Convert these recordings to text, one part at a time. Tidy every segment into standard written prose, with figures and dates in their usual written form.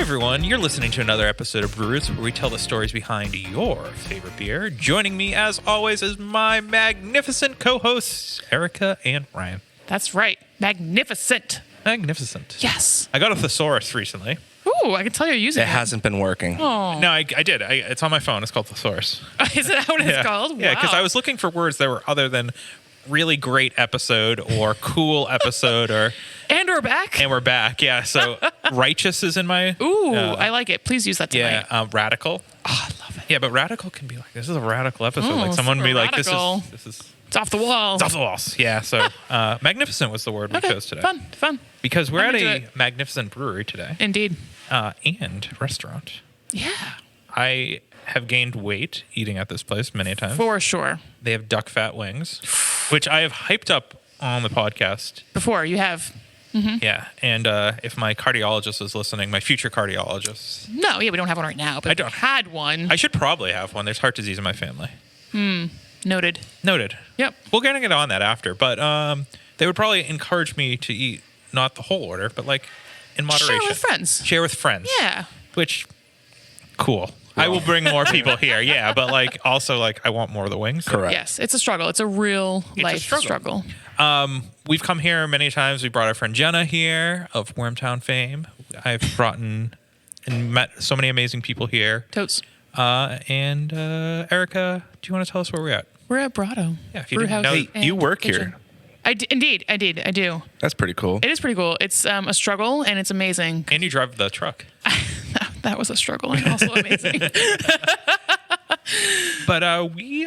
everyone, you're listening to another episode of Brewers where we tell the stories behind your favorite beer. Joining me, as always, is my magnificent co-hosts, Erica and Ryan. That's right. Magnificent. Magnificent. Yes. I got a thesaurus recently. Ooh, I can tell you're using it. It hasn't been working. Oh. No, I did. It's on my phone. It's called thesaurus. Is that what it's called? Yeah, because Wow. I was looking for words that were other than really great episode or cool episode or... And we're back. And we're back, yeah. So righteous is in my... Ooh, I like it. Please use that tonight. Yeah, radical. Oh, I love it. Yeah, but radical can be like, this is a radical episode. Like Oh, someone would be like, this radical. is... It's off the wall. It's off the walls. Yeah, so magnificent was the word we chose today. Fun. Because we're I'm at into a it. magnificent brewery today Indeed. and restaurant. Yeah. I have gained weight eating at this place many times. For sure. They have duck fat wings, which I have hyped up on the podcast. Before you have. Yeah, and if my cardiologist is listening, my future cardiologist, No, yeah, we don't have one right now, but I don't. if we had one. I should probably have one. There's heart disease in my family. Noted. Noted. Yep. We'll get on that after, but they would probably encourage me to eat not the whole order, but like in moderation. Share with friends. Share with friends. Yeah. Which, cool. I will bring more people here, yeah, but like also like I want more of the wings. Correct. Yes, it's a struggle. It's a real life struggle. We've come here many times. We brought our friend Jenna here of Wormtown fame. I've brought in and met so many amazing people here. Totes. And Erica, do you want to tell us where we're at? We're at Brato. Yeah, if you didn't Brewhouse know- Hey, and you work Kitchen. here. Indeed, I do. That's pretty cool. It is pretty cool. It's a struggle, and it's amazing. And you drive the truck. That was a struggle and also amazing. But we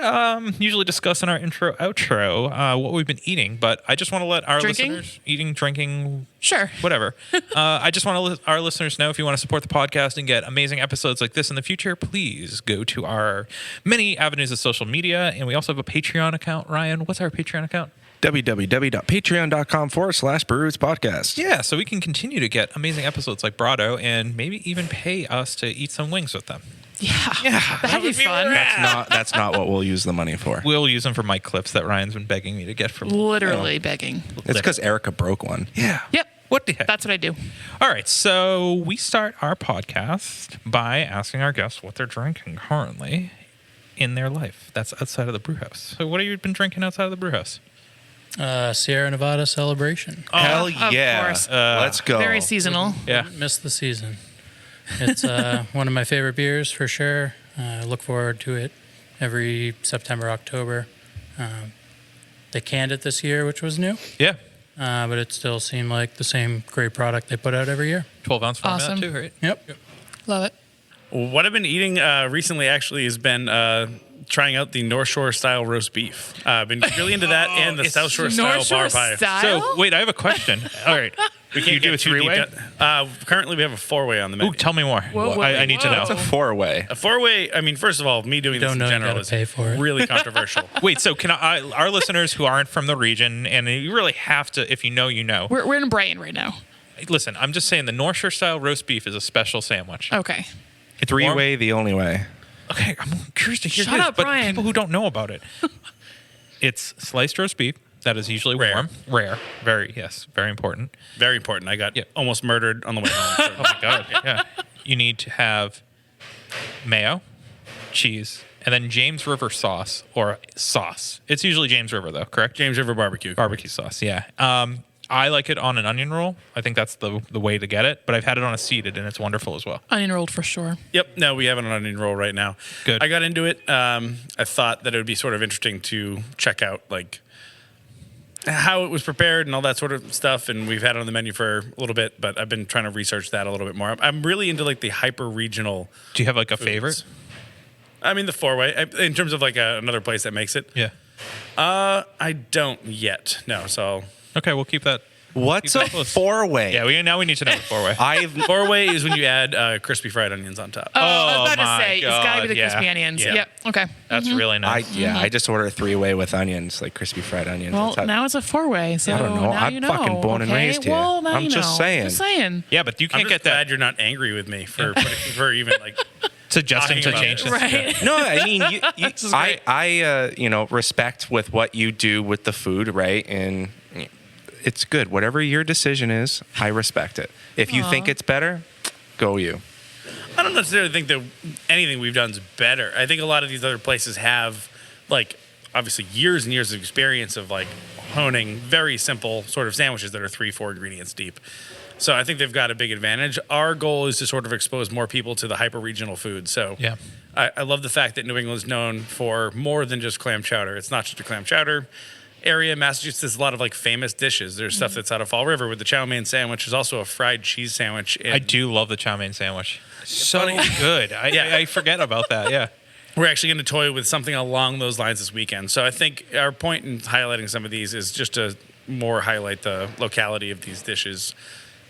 usually discuss in our intro, outro what we've been eating. But I just want to let our Drinking? listeners, drinking, Sure. whatever. I just want to let our listeners know if you want to support the podcast and get amazing episodes like this in the future, please go to our many avenues of social media. And we also have a Patreon account. Ryan, what's our Patreon account? www.patreon.com/Brews podcast. Yeah, so we can continue to get amazing episodes like Brato and maybe even pay us to eat some wings with them. Yeah. That'd be fun. That's not what we'll use the money for. We'll use them for mic clips that Ryan's been begging me to get from. Literally begging. It's because Erica broke one. Yeah. Yep. What the heck? That's what I do. All right, so we start our podcast by asking our guests what they're drinking currently in their life. That's outside of the brew house. So what have you been drinking outside of the brew house? Sierra Nevada Celebration. Hell Of yeah. course. Let's go. Very seasonal. Yeah. Missed the season. It's one of my favorite beers for sure. I look forward to it every September, October. They canned it this year, which was new, Yeah. but it still seemed like the same great product they put out every year. 12-ounce format Awesome. too, right? Yep. Love it. What I've been eating recently actually has been trying out the North Shore style roast beef. I've been really into that and the it's South Shore North style bar Shore pie. style? So, wait, I have a question. All right. We can't You do get a too deep three-way? Currently, we have a 4-way on the menu. Ooh, tell me more. Whoa, I need to whoa. know. It's a 4-way. A 4-way, I mean, first of all, me doing this Don't in know you general gotta is pay for it. really controversial. Wait, so can our listeners who aren't from the region, and you really have to, if you know, you know. We're in Brighton right now. Listen, I'm just saying the North Shore style roast beef is a special sandwich. Okay. It's warm. 3-way, the only way. Okay, I'm curious to hear Shut this, up, but Brian. people who don't know about it. It's sliced roast beef that is usually Rare. warm. Rare. Very important. Very important. I got Yeah. almost murdered on the way home. Oh my God. Yeah. You need to have mayo, cheese, and then James River sauce or sauce. It's usually James River though, correct? James River barbecue. Barbecue sauce, yeah. I like it on an onion roll. I think that's the way to get it, but I've had it on a seeded and it's wonderful as well. Onion rolled for sure. Yep. No, we have it on onion roll right now. Good. I got into it. I thought that it would be sort of interesting to check out like how it was prepared and all that sort of stuff. And we've had it on the menu for a little bit, but I've been trying to research that a little bit more. I'm really into like the hyper regional. Do you have like a favorite? I mean, the 4-way in terms of like another place that makes it. Yeah. I don't yet. No. So Okay, we'll keep that. What's Keep a that close. 4-way? Yeah, we need to know the 4-way. I've 4-way is when you add crispy fried onions on top. Oh, I was about my to say, it's got to be the God, crispy yeah. onions. Yeah. Yep. Okay. That's really nice. I just order a 3-way with onions, like crispy fried onions. Well, That's how- now it's a 4-way, so I don't know. now I'm you know. fucking born and okay? raised here. Well, now I'm you just know. saying. Just saying. Yeah, but you I'm can't just get that glad you're not angry with me for even like suggesting to talking change about this. Right. No, I mean, is great. I respect with what you do with the food, right? And it's good. Whatever your decision is, I respect it. If you think it's better, go you. I don't necessarily think that anything we've done is better. I think a lot of these other places have, like, obviously years and years of experience of, like, honing very simple sort of sandwiches that are 3-4 ingredients deep. So I think they've got a big advantage. Our goal is to sort of expose more people to the hyper-regional food. So Yeah. I love the fact that New England is known for more than just clam chowder. It's not just a clam chowder area. Massachusetts has a lot of like famous dishes. There's stuff that's out of Fall River with the chow mein sandwich. There's also a fried cheese sandwich. I do love the chow mein sandwich. So funny. good. Yeah. I forget about that. Yeah. We're actually going to toy with something along those lines this weekend. So I think our point in highlighting some of these is just to more highlight the locality of these dishes.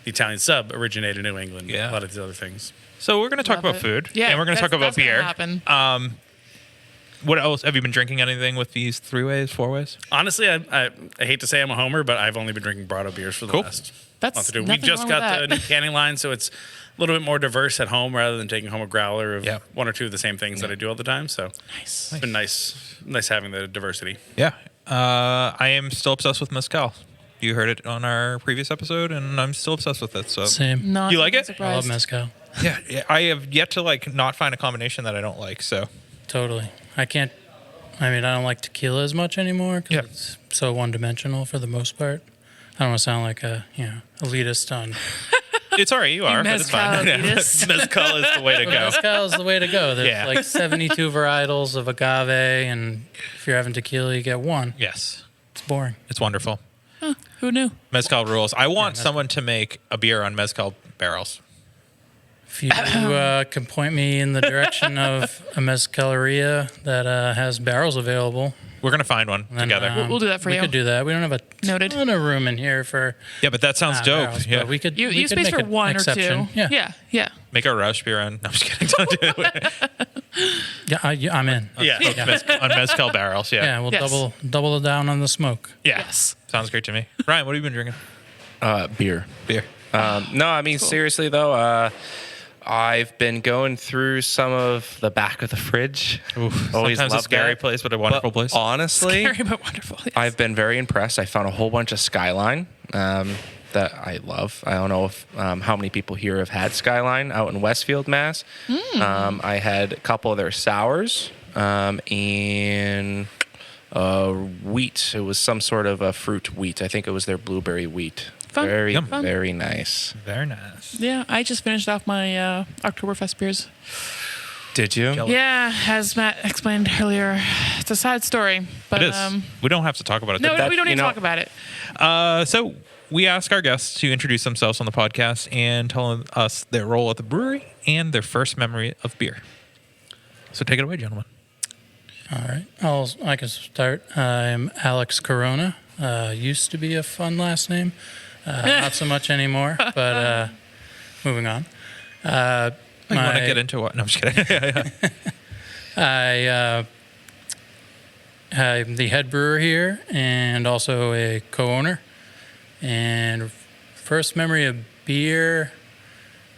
The Italian sub originated in New England. Yeah. A lot of these other things. So we're going to talk Love about it. food. Yeah, And we're going to talk about that's gonna beer. happen. What else? Have you been drinking anything with these 3-ways, 4-ways? Honestly, I hate to say I'm a homer, but I've only been drinking Brato beers for the Cool. last That's month or two. We nothing just wrong got with the that. new canning line, so it's a little bit more diverse at home rather than taking home a growler of Yeah. one or two of the same things that I do all the time. So Nice. it's been nice having the diversity. Yeah. I am still obsessed with mezcal. You heard it on our previous episode, and I'm still obsessed with it. So Same. Not You like even it? I love surprised. mezcal. yeah, I have yet to like not find a combination that I don't like. So Totally. I don't like tequila as much anymore because Yeah. it's so one-dimensional for the most part. I don't want to sound like a elitist on. it's all right. You are, but it's fine. mezcal elitist. Mezcal is the way to go. Mezcal is the way to go. There's Yeah. like 72 varietals of agave, and if you're having tequila, you get one. Yes, It's boring. it's wonderful. Who knew? Mezcal rules. I want someone to make a beer on mezcal barrels. If you can point me in the direction of a mezcaleria that has barrels available, We're gonna find one then, together. We'll do that for we you. could do that. We don't have a Noted. ton of room in here for Yeah, but that sounds dope. barrels, Yeah, but we could. You we could space make for an one or exception. two. Yeah. make a rush beer on. No, I'm just kidding. Don't do it. I'm in. Yeah. On mezcal barrels. Yeah. Yeah, we'll Yes. double it down on the smoke. Yeah. Yes. Sounds great to me. Ryan, what have you been drinking? Beer. Beer. No, I mean, seriously, though, I've been going through some of the back of the fridge. Always Sometimes a loved scary that. place, but a wonderful But place. honestly, Very but wonderful. Yes. I've been very impressed. I found a whole bunch of Skyline that I love. I don't know if how many people here have had Skyline out in Westfield, Mass. I had a couple of their sours and wheat. It was some sort of a fruit wheat. I think it was their blueberry wheat. Fun. Very, Yum. very nice. Very nice. Yeah, I just finished off my Oktoberfest beers. Did you? Jealous. Yeah, as Matt explained earlier, it's a sad story. But It is. We don't have to talk about it. no, that- we don't you need to know- talk about it. So we ask our guests to introduce themselves on the podcast and tell us their role at the brewery and their first memory of beer. So take it away, gentlemen. All right, I can start. I'm Alex Corona. Used to be a fun last name, not so much anymore. But moving on. You want to get into what? No, I'm just kidding. I'm the head brewer here and also a co-owner. And first memory of beer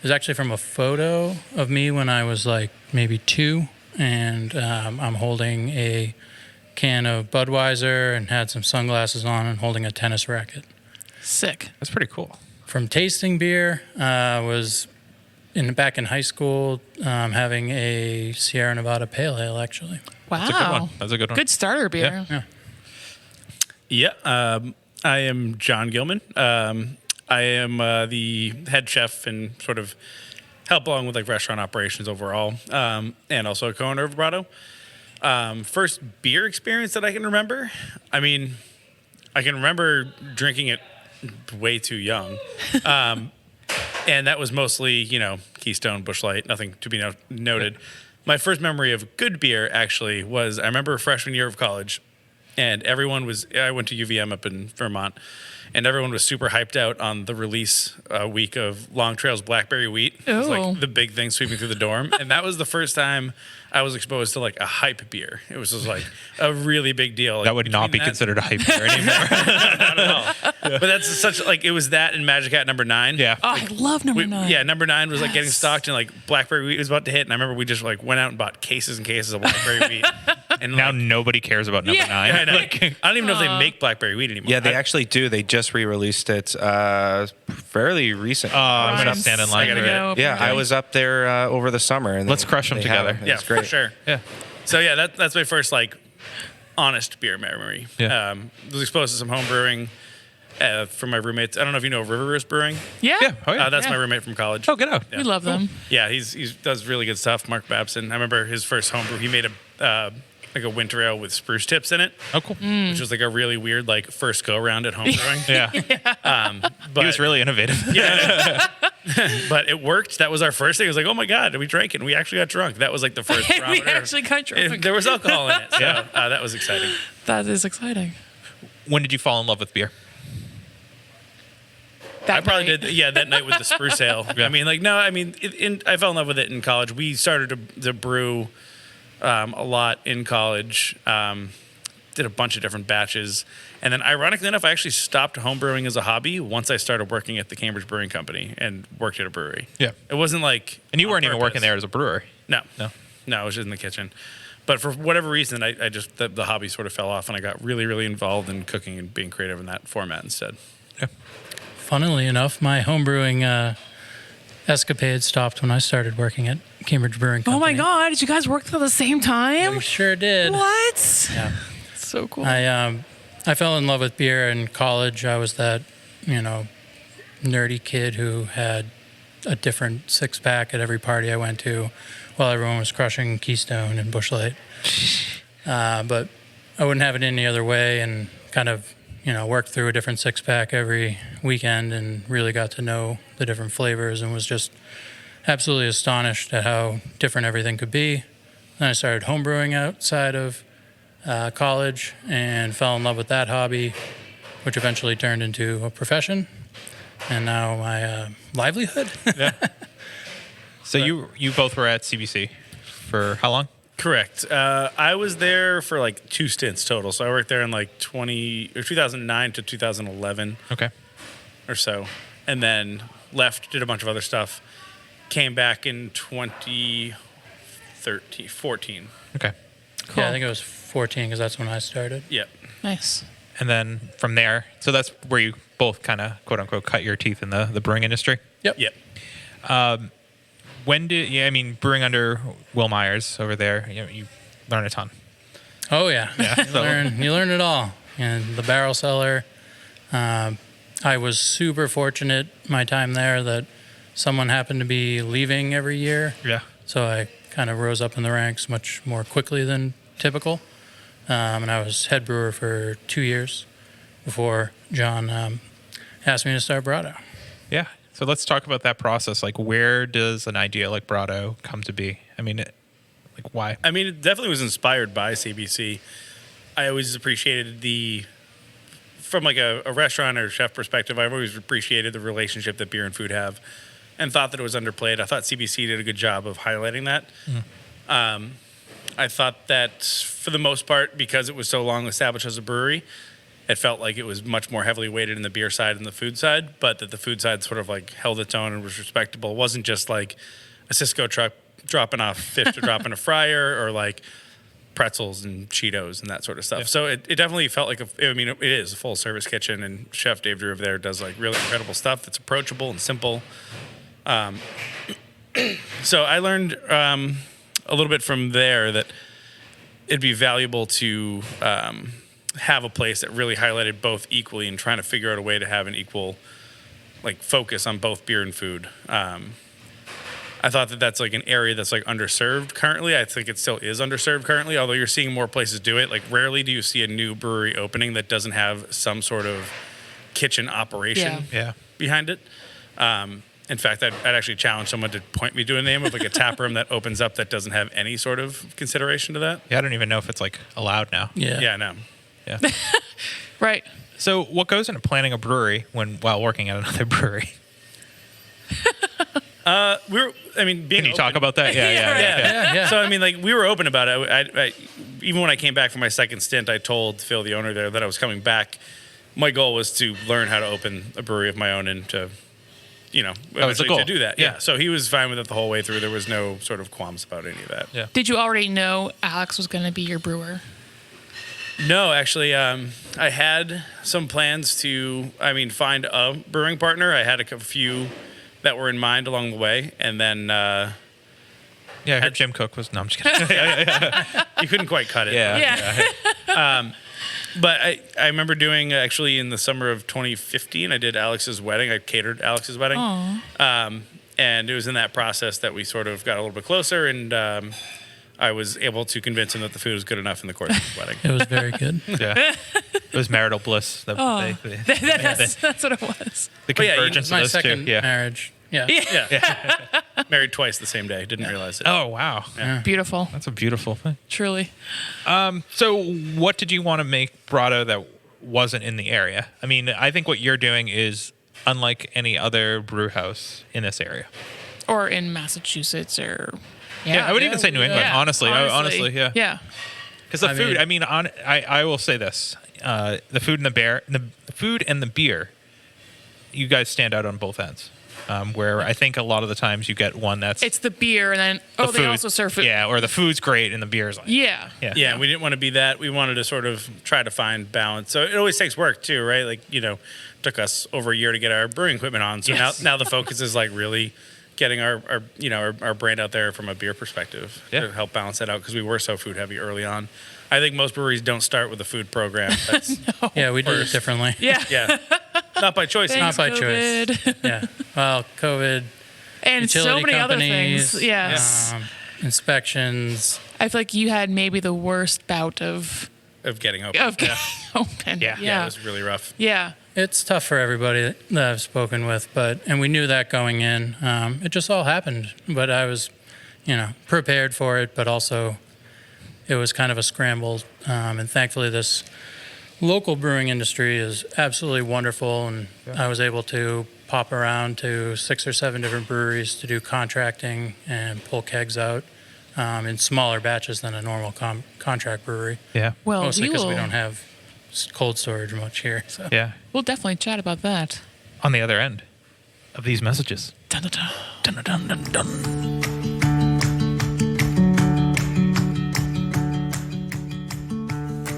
is actually from a photo of me when I was like maybe 2, and I'm holding a can of Budweiser and had some sunglasses on and holding a tennis racket. Sick. That's pretty cool. From tasting beer, was back in high school having a Sierra Nevada Pale Ale actually. Wow. That's a good one. That's a good one. Good starter beer. Yeah. Yeah. I am John Gilman. I am the head chef and sort of help along with like restaurant operations overall, and also a co-owner of Brato. First beer experience that I can remember. I mean, I can remember drinking it way too young. And that was mostly, Keystone, Busch Light, nothing to be noted. My first memory of good beer actually was, I remember freshman year of college, and I went to UVM up in Vermont, and everyone was super hyped out on the release week of Long Trail's Blackberry Wheat. It was Ooh. like the big thing sweeping through the dorm. And that was the first time I was exposed to like a hype beer. It was just like a really big deal. Like, That would not be between that- considered a hype beer anymore. Not at all. But that's such like, it was that and Magic Hat number 9. Yeah. Oh, I love number 9. Yeah, number 9 was like getting Yes. stocked, and like Blackberry Wheat was about to hit, and I remember we just like went out and bought cases and cases of Blackberry Wheat. And Now like, nobody cares about number Yeah. 9. I know. Like, I don't even know if they make Blackberry Wheat anymore. Yeah, they I- actually do. They just re-released it fairly recent. I'm gonna Ryan's stand in line. I gotta for get it. it. Yeah, I was up there over the summer, and Let's crush them they have together. Yeah, It's great. for sure. Yeah. So yeah, that's my first like honest beer memory. Yeah. Was exposed to some home brewing from my roommates. I don't know if you know River's Brewing. Yeah. Yeah. Oh yeah. That's Yeah. my roommate from college. Oh, get out. We love them. Yeah, he does really good stuff. Mark Babson. I remember his first homebrew. He made a like a winter ale with spruce tips in it, Oh, cool. which was like a really weird like first go around at home brewing. Yeah. But He was really innovative. but it worked. That was our first thing. It was like, oh my god, we drank it. And we actually got drunk. That was like the first we barometer. actually got drunk. There was alcohol in it, so that was exciting. That is exciting. When did you fall in love with beer? That I probably night. did, that night with the spruce ale. I mean, I fell in love with it in college. We started to brew a lot in college. Did a bunch of different batches, and then ironically enough, I actually stopped homebrewing as a hobby once I started working at the Cambridge Brewing Company and worked at a brewery. Yeah. It wasn't like, And you on weren't even working purpose. there as a brewer. No, No. I was just in the kitchen. But for whatever reason, I just the hobby sort of fell off, and I got really, really involved in cooking and being creative in that format instead. Yeah. Funnily enough, my homebrewing escapade stopped when I started working at Cambridge Brewing Company. Oh my God! Did you guys work at the same time? We sure did. What? Yeah. So cool. I fell in love with beer in college. I was that, nerdy kid who had a different six-pack at every party I went to while everyone was crushing Keystone and Busch Light. But I wouldn't have it any other way, and kind of, worked through a different six-pack every weekend and really got to know the different flavors and was just absolutely astonished at how different everything could be. Then I started homebrewing outside of college and fell in love with that hobby, which eventually turned into a profession and now my livelihood. So you both were at CBC for how long? Correct. I was there for like 2 stints total. So I worked there in like 2009 to 2011 Okay. or so, and then left, did a bunch of other stuff, came back in 2014. Okay. Cool. Yeah, I think it was 14 because that's when I started. Yeah. Nice. And then from there, so that's where you both kind of quote unquote cut your teeth in the brewing industry. Yep. Yep. When did brewing under Will Myers over there, you learn a ton. Oh yeah, Yeah. you learn it all. And the barrel cellar. I was super fortunate my time there that someone happened to be leaving every year, Yeah. so I kind of rose up in the ranks much more quickly than typical. And I was head brewer for 2 years before John asked me to start Brato. Yeah. So let's talk about that process. Like, where does an idea like Brato come to be? I mean, why? I mean, it definitely was inspired by CBC. I always appreciated from like a restaurant or chef perspective, I've always appreciated the relationship that beer and food have and thought that it was underplayed. I thought CBC did a good job of highlighting that. I thought that for the most part, because it was so long established as a brewery, it felt like it was much more heavily weighted in the beer side than the food side, but that the food side sort of like held its own and was respectable. It wasn't just like a Cisco truck dropping off fish to drop in a fryer or like pretzels and Cheetos and that sort of stuff. Yeah. So it definitely felt like it is a full service kitchen, and Chef Dave Drew over there does like really incredible stuff that's approachable and simple. So I learned a little bit from there that it'd be valuable to have a place that really highlighted both equally and trying to figure out a way to have an equal like focus on both beer and food. I thought that that's like an area that's like underserved currently. I think it still is underserved currently, although you're seeing more places do it. Like rarely do you see a new brewery opening that doesn't have some sort of kitchen operation Yeah. behind it. In fact, I'd actually challenge someone to point me to a name of like a tap room that opens up that doesn't have any sort of consideration to that. Yeah. I don't even know if it's like allowed now. Yeah, no. Yeah. Right. So what goes into planning a brewery while working at another brewery? Being Can you talk about that? Yeah. Yeah. So I mean, like we were open about it. I even when I came back from my second stint, I told Phil, the owner there, that I was coming back. My goal was to learn how to open a brewery of my own and to, eventually goal. to do that. Yeah. Yeah. So he was fine with it the whole way through. There was no sort of qualms about any of that. Yeah. Did you already know Alex was going to be your brewer? No, actually, I had some plans to, find a brewing partner. I had a few that were in mind along the way, and then Yeah, I heard Jim Cook was. No, I'm just kidding. you couldn't quite cut it. Yeah. But I remember doing actually in the summer of 2015, I did Alex's wedding. I catered Alex's wedding. And it was in that process that we sort of got a little bit closer, and I was able to convince him that the food was good enough in the course of the wedding. It was very good. Yeah, it was marital bliss. That's what it was. The yeah, convergence My of those second two. Yeah. marriage. Yeah. Yeah. Married twice the same day. Didn't realize it. Oh wow, Beautiful. that's a beautiful thing. Truly. So, what did you want to make Brato that wasn't in the area? I mean, I think what you're doing is unlike any other brew house in this area. Or in Massachusetts or... Yeah, I would even say New England. Yeah, Honestly, yeah. Yeah. Because the food. mean- I will say this: the food and the food and the beer. You guys stand out on both ends. Where I think a lot of the times you get one that's It's the beer and then, the they food. also serve food. Yeah, or the food's great and the beer's like Yeah. Yeah, we didn't want to be that. We wanted to sort of try to find balance. So it always takes work too, right? Like, took us over a year to get our brewing equipment on. So Yes. now the focus is like really getting our brand out there from a beer perspective to help balance that out, because we were so food heavy early on. I think most breweries don't start with a food program. That's, Yeah, we did it differently. Yeah. yeah, not by choice. Thanks, Not by COVID. choice. Yeah. Well, COVID, And so utility many other companies, things. Yes. Inspections. I feel like you had maybe the worst bout of Of getting open. getting open. Yeah. Yeah, it was really rough. Yeah. It's tough for everybody that I've spoken with, and we knew that going in. It just all happened, but I was, prepared for it, but also it was kind of a scramble. And thankfully, this local brewing industry is absolutely wonderful, and I was able to pop around to 6 or 7 different breweries to do contracting and pull kegs out in smaller batches than a normal contract brewery. Yeah. Well, Mostly because we will- don't have cold storage much here. So. Yeah. We'll definitely chat about that. On the other end of these messages. Dun, dun, dun. Dun, dun, dun, dun, dun.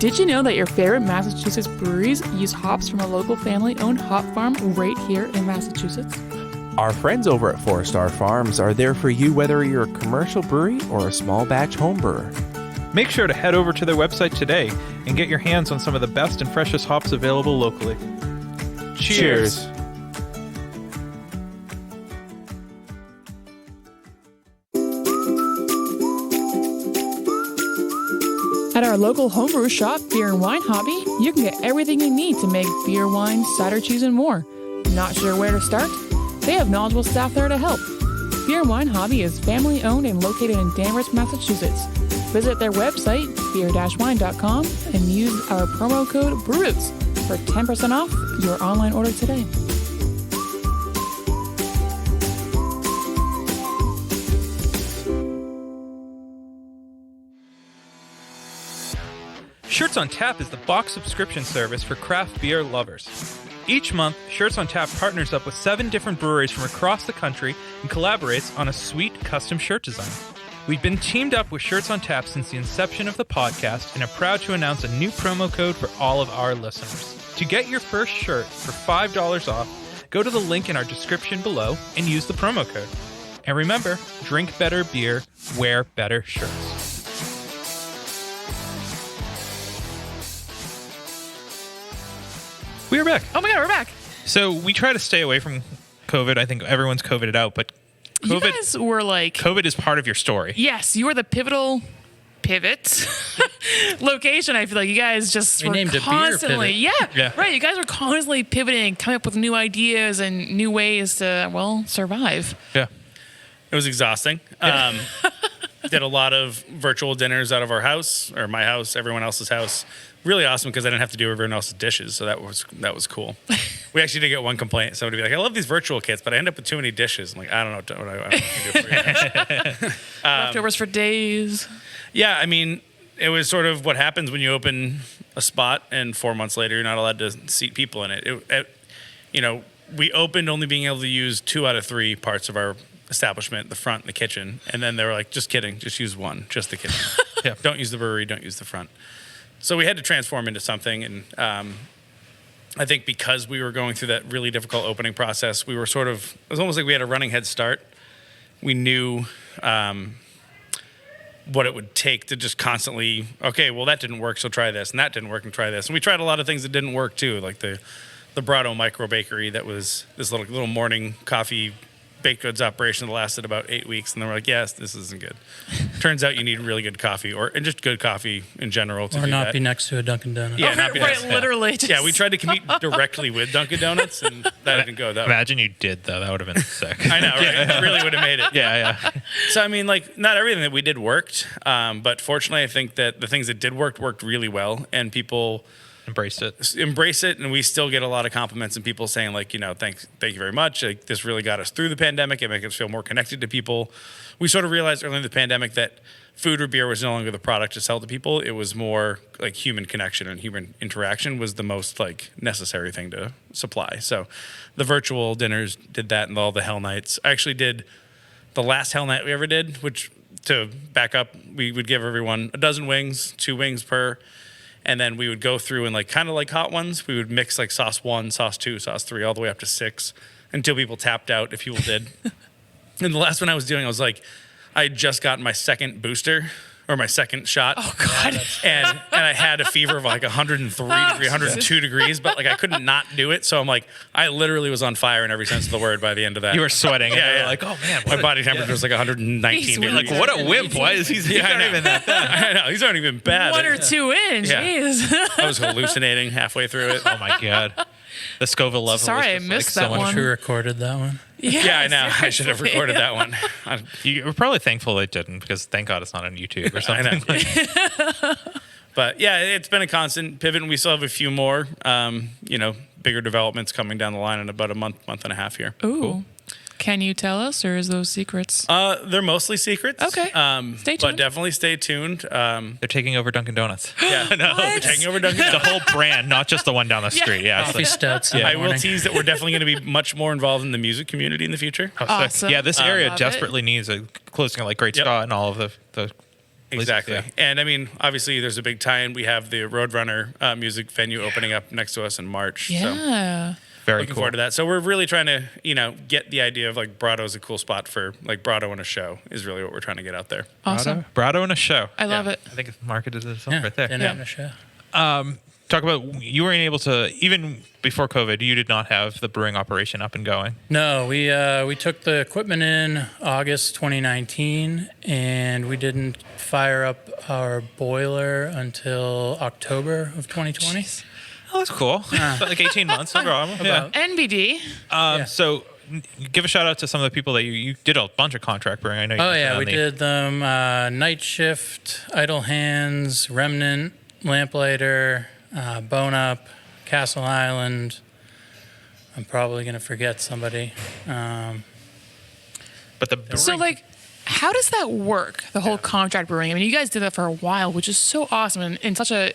Did you know that your favorite Massachusetts breweries use hops from a local family-owned hop farm right here in Massachusetts? Our friends over at 4 Star Farms are there for you whether you're a commercial brewery or a small batch home brewer. Make sure to head over to their website today and get your hands on some of the best and freshest hops available locally. Cheers. At our local homebrew shop, Beer and Wine Hobby, you can get everything you need to make beer, wine, cider, cheese, and more. Not sure where to start? They have knowledgeable staff there to help. Beer and Wine Hobby is family-owned and located in Danvers, Massachusetts. Visit their website, beer-wine.com, and use our promo code BREWROOTS for 10% off your online order today. Shirts on Tap is the box subscription service for craft beer lovers. Each month, Shirts on Tap partners up with 7 different breweries from across the country and collaborates on a sweet custom shirt design. We've been teamed up with Shirts on Tap since the inception of the podcast and are proud to announce a new promo code for all of our listeners. To get your first shirt for $5 off, go to the link in our description below and use the promo code. And remember, drink better beer, wear better shirts. We are back. Oh my God, we're back. So we try to stay away from COVID. I think everyone's COVIDed out, but You guys were like, COVID is part of your story. yes, you were the pivot location. I feel like you guys just We were named it Beer constantly, Pivot. Yeah. right. You guys were constantly pivoting, coming up with new ideas and new ways to, survive. Yeah. It was exhausting. Did a lot of virtual dinners out of our house, or my house, everyone else's house. Really awesome, because I didn't have to do everyone else's dishes, so that was cool. We actually did get one complaint. Somebody be like, "I love these virtual kits, but I end up with too many dishes." I'm like, I don't know what I can do for you. Leftovers for days. Yeah, I mean, it was sort of what happens when you open a spot and 4 months later you're not allowed to seat people in it. We opened only being able to use 2 out of 3 parts of our establishment, the front and the kitchen, and then they were like, "Just kidding, just use one, just the kitchen. Yeah. Don't use the brewery, don't use the front." So we had to transform into something, and I think because we were going through that really difficult opening process, we were it was almost like we had a running head start. We knew what it would take to just constantly, okay, well, that didn't work, so try this, and that didn't work, and try this. And we tried a lot of things that didn't work, too, like the Brato micro bakery that was this little morning coffee baked goods operation that lasted about 8 weeks. And then we're like, yes, this isn't good. Turns out you need really good coffee and just good coffee in general to Or do not that. be next to a Dunkin' Donuts. Yeah, not be right, next to- literally. Yeah, we tried to compete directly with Dunkin' Donuts, and that didn't go that way. Imagine you did though. That would have been sick. I know, right? It really would have made it. Yeah. So, I mean, like, not everything that we did worked, but fortunately, I think that the things that did worked really well, and people Embraced it. embrace it, and we still get a lot of compliments and people saying, like, thank you very much. Like, this really got us through the pandemic. It made us feel more connected to people. We sort of realized early in the pandemic that food or beer was no longer the product to sell to people. It was more like human connection and human interaction was the most like necessary thing to supply. So the virtual dinners did that, and all the Hell Nights. I actually did the last Hell Night we ever did, which, to back up, we would give everyone a dozen wings, 2 wings per. And then we would go through and, like, kind of like hot ones, we would mix like sauce 1, sauce 2, sauce 3, all the way up to 6 until people tapped out, if people did. And the last one I was doing, I was like, I had just gotten my second booster or my second shot. Oh, God. And I had a fever of like 103 degrees, 102 degrees, but like I couldn't not do it. So I'm like, I literally was on fire in every sense of the word by the end of that. You were sweating. Yeah, and you yeah. were like, oh man, My body temperature was like 119 He's degrees. like what a wimp. Why is he's I not know. even that bad? I know, these aren't even bad. 1 or 2 in. Yeah. Jeez. I was hallucinating halfway through it. Oh my god. The Scoville level. Sorry, was just, I missed like, that so much. one. Who recorded that one? Yeah, I know. I should have recorded that one. You were probably thankful it didn't, because thank God it's not on YouTube or I something. know. But yeah, it's been a constant pivot, and we still have a few more, bigger developments coming down the line in about a month and a half here. Ooh. Cool. Can you tell us, or is those secrets? They're mostly secrets. Okay. Stay But tuned. definitely stay tuned. They're taking over Dunkin' Donuts. Yeah, we're taking over Dunkin' The Donuts. whole brand, not just the one down the street. Yeah. it's Coffee like- stouts. in the I will morning. tease that we're definitely going to be much more involved in the music community in the future. oh, sick. Awesome. Yeah, this area Love desperately needs a closing like Great Yep. Scott and all of the places. Exactly. Yeah. And I mean, obviously, there's a big tie-in. We have the Roadrunner music venue opening up next to us in March. So Yeah. Very looking cool. forward to that. So we're really trying to, get the idea of like Brato is a cool spot for like Brato in a show is really what we're trying to get out there. Awesome. Brato in a show. I love Yeah. it. I think it's marketed as Yeah, right there. dinner and a show. Talk about, you weren't able to, even before COVID, you did not have the brewing operation up and going. No, we took the equipment in August 2019, and we didn't fire up our boiler until October of 2020. Oh, that's cool. So, like 18 months. No problem. Yeah. NBD. Yeah. So give a shout out to some of the people that you did a bunch of contract brewing. I know you Oh did yeah, on we the- did them. Night Shift, Idle Hands, Remnant, Lamplighter, Bone Up, Castle Island. I'm probably gonna forget somebody. But the brewing, So, like, how does that work, the whole contract brewing? I mean, you guys did that for a while, which is so awesome and such a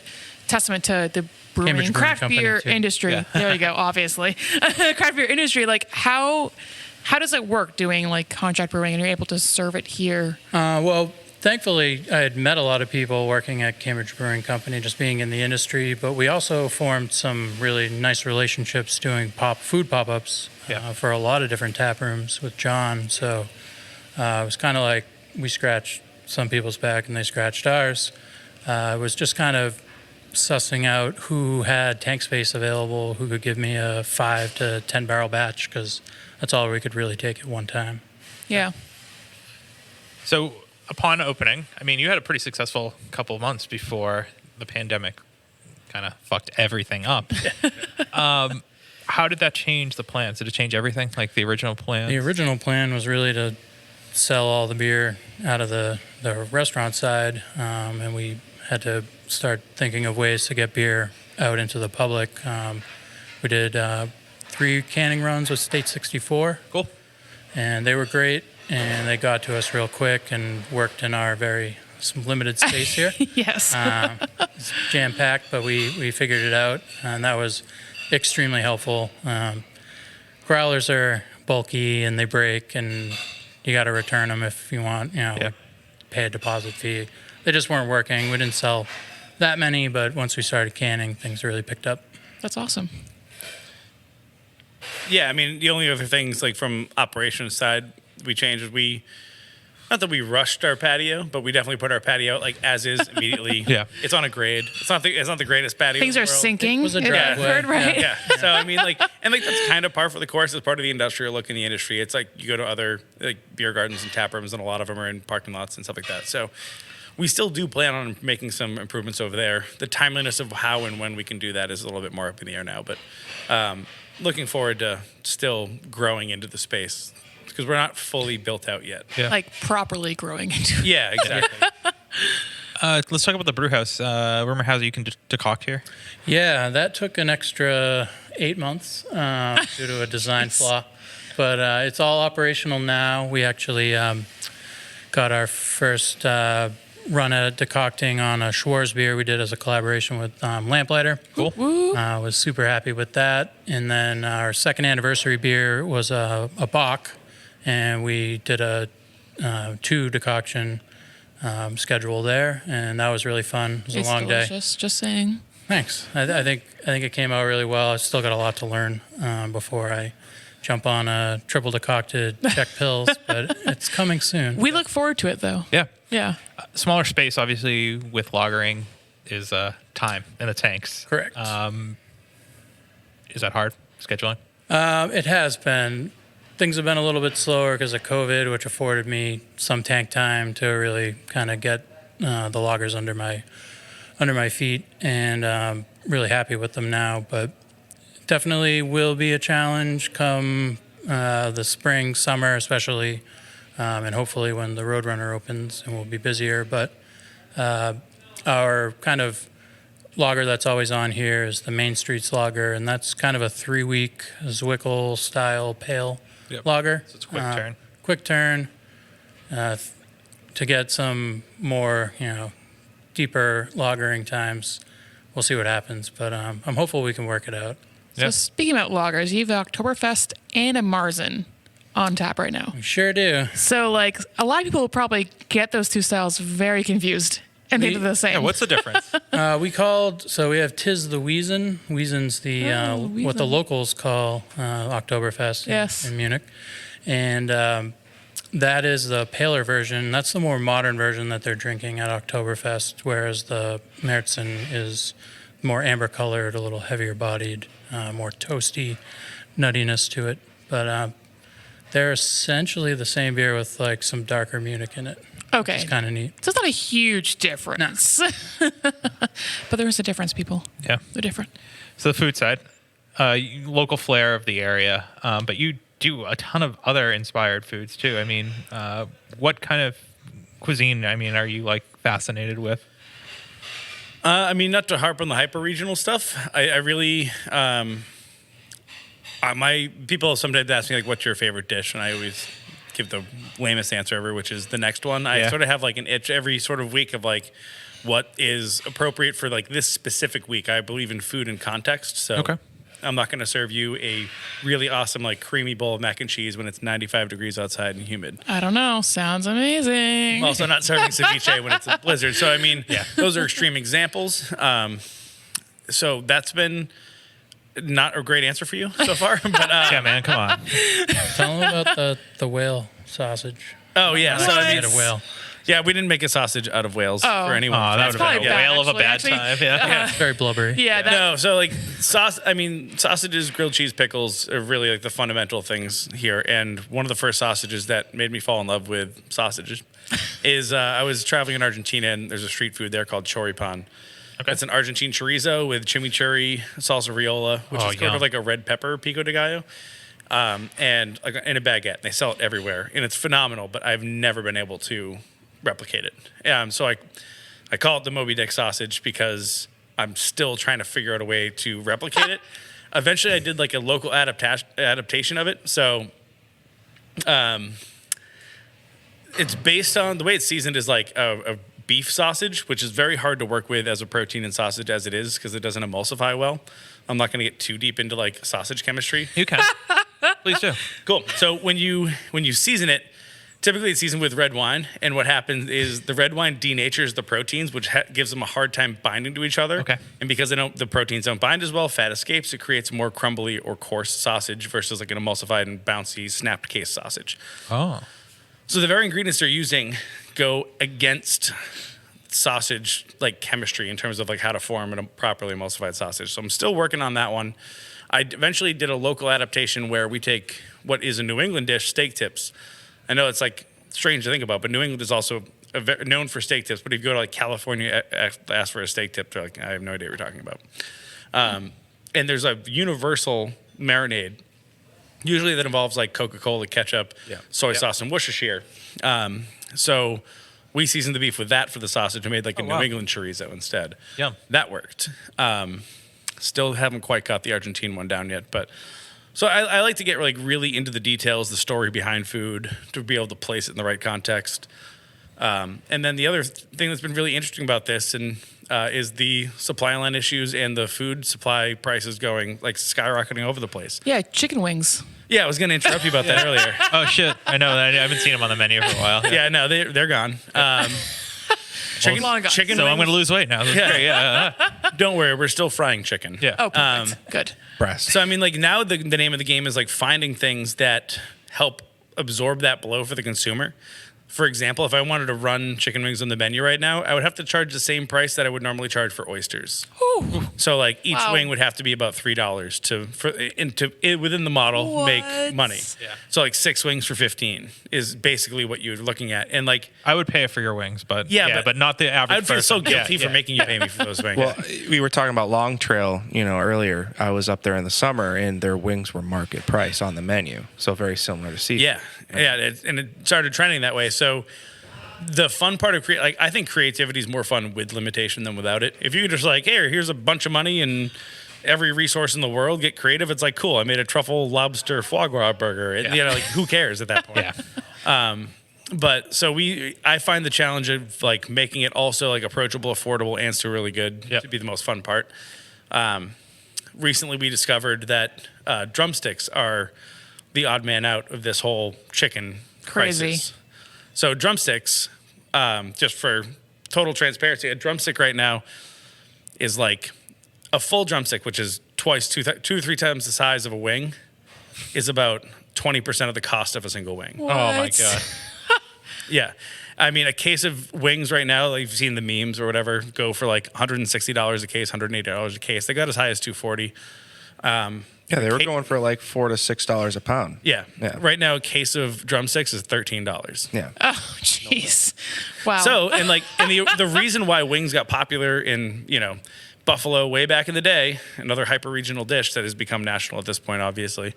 testament to the brewing Cambridge Brewing craft Company, beer too. industry. Yeah. There you go, obviously. Craft beer industry, like, how does it work doing, like, contract brewing and you're able to serve it here? Well, thankfully, I had met a lot of people working at Cambridge Brewing Company, just being in the industry. But we also formed some really nice relationships doing food pop-ups Yeah. for a lot of different tap rooms with John. So it was kind of like we scratched some people's back and they scratched ours. It was just kind of sussing out who had tank space available, who could give me a 5 to 10 barrel batch, because that's all we could really take at one time. Yeah. So upon opening, I mean, you had a pretty successful couple of months before the pandemic kind of fucked everything up. How did that change the plans? Did it change everything, like the original plan? The original plan was really to sell all the beer out of the restaurant side, and we had to start thinking of ways to get beer out into the public. We did 3 canning runs with State 64, Cool. and they were great, and they got to us real quick and worked in our some limited space here. Yes. It's jam-packed, but we figured it out, and that was extremely helpful. Growlers are bulky and they break, and you got to return them if you want, Yeah. pay a deposit fee. They just weren't working. We didn't sell that many, but once we started canning, things really picked up. That's awesome. Yeah, I mean, the only other things like from operations side we changed is not that we rushed our patio, but we definitely put our patio out like as is immediately. Yeah. It's on a grade. It's not the greatest patio. Things in are the world. sinking. It was a I've driveway. heard, right? Yeah. So I mean, like, and like that's kind of par for the course as part of the industrial look in the industry. It's like you go to other like beer gardens and tap rooms, and a lot of them are in parking lots and stuff like that. So we still do plan on making some improvements over there. The timeliness of how and when we can do that is a little bit more up in the air now, but looking forward to still growing into the space because we're not fully built out yet. Yeah. Like properly growing into it. Yeah, exactly. Let's talk about the brew house. Rumor has it you can decoct here. Yeah, that took an extra 8 months due to a design flaw. But it's all operational now. We actually got our first run at decocting on a Schwarz beer we did as a collaboration with Lamplighter. Cool. Was super happy with that. And then our second anniversary beer was a Bock, and we did a 2 decoction schedule there, and that was really fun. It was It's a long day. delicious, just saying. Thanks. I think it came out really well. I still got a lot to learn before I jump on a triple decocted Czech pills, but it's coming soon. We look forward to it, though. Yeah. Yeah. Smaller space, obviously, with lagering is time in the tanks. Correct. Is that hard scheduling? It has been. Things have been a little bit slower because of COVID, which afforded me some tank time to really kind of get the lagers under my feet, and really happy with them now. But definitely will be a challenge come the spring, summer, especially, and hopefully when the Roadrunner opens and we'll be busier. But our kind of lager that's always on here is the Main Streets lager, and that's kind of a 3-week Zwickel style pale lager. So it's a quick turn. Quick turn to get some more, deeper lagering times. We'll see what happens, but I'm hopeful we can work it out. So Yeah. speaking about lagers, you have Oktoberfest and a Marzen on tap right now. We sure do. So, like, a lot of people will probably get those two styles very confused and think they're the same. Yeah, what's the difference? We have Tis the Wiesen. Wiesen's the what the Wiesen. locals call Oktoberfest Yes. in Munich. And that is the paler version. That's the more modern version that they're drinking at Oktoberfest, whereas the Märzen is more amber colored, a little heavier bodied, more toasty nuttiness to it. But they're essentially the same beer with like some darker Munich in it. Okay. It's kind of neat. So it's not a huge difference. But there is a difference, people. Yeah. They're different. So the food side, local flair of the area, but you do a ton of other inspired foods too. I mean, what kind of cuisine, are you like fascinated with? Not to harp on the hyper regional stuff. I really, my people sometimes ask me like, "What's your favorite dish?" And I always give the lamest answer ever, which is the next one. I Yeah. sort of have like an itch every sort of week of like what is appropriate for like this specific week. I believe in food and context, so Okay. I'm not going to serve you a really awesome like creamy bowl of mac and cheese when it's 95 degrees outside and humid. I don't know. Sounds amazing. I'm also not serving ceviche when it's a blizzard. So those are extreme examples. So that's been not a great answer for you so far. But Yeah, man, come on. Tell them about the whale sausage. oh yeah, so I made a whale. yeah, we didn't make a sausage out of whales for anyone. Oh, that would have probably been a bad, whale of a bad actually. time. Yeah. It's very blubbery. Yeah. No, so like sausages, grilled cheese, pickles are really like the fundamental things here. And one of the first sausages that made me fall in love with sausages is I was traveling in Argentina and there's a street food there called choripan. Okay. It's an Argentine chorizo with chimichurri, salsa riola, which is sort yum. of like a red pepper pico de gallo, and like in a baguette. They sell it everywhere, and it's phenomenal. But I've never been able to replicate it. So I call it the Moby Dick sausage because I'm still trying to figure out a way to replicate it. Eventually, I did like a local adaptation of it. So, it's based on the way it's seasoned is like a beef sausage, which is very hard to work with as a protein and sausage as it is because it doesn't emulsify well. I'm not going to get too deep into like sausage chemistry. You can. Please do. Cool. So when you season it, Typically, it's seasoned with red wine, and what happens is the red wine denatures the proteins, which gives them a hard time binding to each other. Okay. And because the proteins don't bind as well, fat escapes. It creates more crumbly or coarse sausage versus like an emulsified and bouncy snapped case sausage. Oh. So the very ingredients they're using go against sausage like chemistry in terms of like how to form a properly emulsified sausage. So I'm still working on that one. I eventually did a local adaptation where we take what is a New England dish, steak tips. I know it's like strange to think about, but New England is also known for steak tips. But if you go to like California, ask for a steak tip, they're like, I have no idea what you're talking about. And there's a universal marinade, usually that involves like Coca-Cola, ketchup, soy sauce, and Worcestershire. So we seasoned the beef with that for the sausage and made like a New England chorizo instead. Yum. That worked. Still haven't quite got the Argentine one down yet, but so I like to get like really into the details, the story behind food, to be able to place it in the right context. And then the other thing that's been really interesting about this is the supply line issues and the food supply prices going like skyrocketing over the place. Yeah, chicken wings. Yeah, I was going to interrupt you about that earlier. Oh shit! I know. I haven't seen them on the menu for a while. Yeah, no, they're gone. Chicken Long gone. So wings. I'm going to lose weight now. That's great. Yeah. Don't worry, we're still frying chicken. Yeah. Oh, perfect. Good. Breast. So I mean, like now the name of the game is like finding things that help absorb that blow for the consumer. For example, if I wanted to run chicken wings on the menu right now, I would have to charge the same price that I would normally charge for oysters. Ooh. So like each Wow. wing would have to be about $3 within the model make What? money. Yeah. So like 6 wings for 15 is basically what you're looking at. And like I would pay for your wings, but Yeah, but not the average. I would feel so person. guilty Yeah, for yeah. making you pay me for those wings. Well, we were talking about Long Trail, earlier. I was up there in the summer, and their wings were market price on the menu, so very similar to seafood. yeah, and it started trending that way. So the fun part of I think creativity is more fun with limitation than without it. If you could just like, hey, here's a bunch of money and every resource in the world, get creative. It's like, cool, I made a truffle lobster foie gras burger. Like who cares at that point? Yeah. But so I find the challenge of like making it also like approachable, affordable, and still really good to be the most fun part. Recently, we discovered that drumsticks are the odd man out of this whole chicken Crazy. crisis. So drumsticks, just for total transparency, a drumstick right now is like a full drumstick, which is two to three times the size of a wing, is about 20% of the cost of a single wing. What? Oh my god. Yeah. I mean, a case of wings right now, like you've seen the memes or whatever, go for like $160 a case, $180 a case. They got as high as $240. Yeah, they were going for like $4 to $6 a pound. Yeah. Yeah. Right now, a case of drumsticks is $13. Yeah. Oh, jeez. Wow. So, and the reason why wings got popular in, Buffalo way back in the day, another hyper-regional dish that has become national at this point, obviously,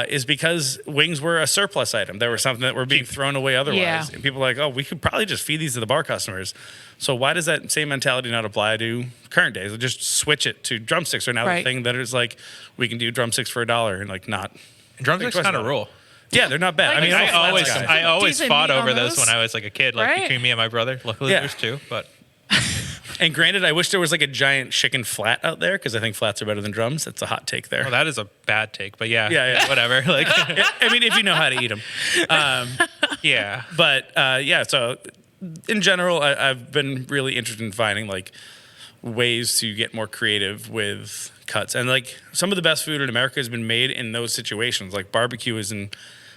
is because wings were a surplus item. They were something that were being thrown away otherwise. Yeah. And people were like, oh, we could probably just feed these to the bar customers. So why does that same mentality not apply to current days? Just switch it to drumsticks are now the Right. thing that is like, we can do drumsticks for $1 and like not. And drumsticks Think twice kind of about it. rule. Yeah, they're not bad. Like, I mean, I'm a I'm a flat guy. I always Decent fought meat on over those those. when I was like a kid, like Right? between me and my brother. Luckily, Yeah. there's two, but And granted, I wish there was like a giant chicken flat out there because I think flats are better than drums. That's a hot take there. well, that is a bad take. But Yeah. whatever. Like, I mean, if you know how to eat them. yeah. But so in general, I've been really interested in finding like ways to get more creative with cuts. And like some of the best food in America has been made in those situations. Like barbecue is in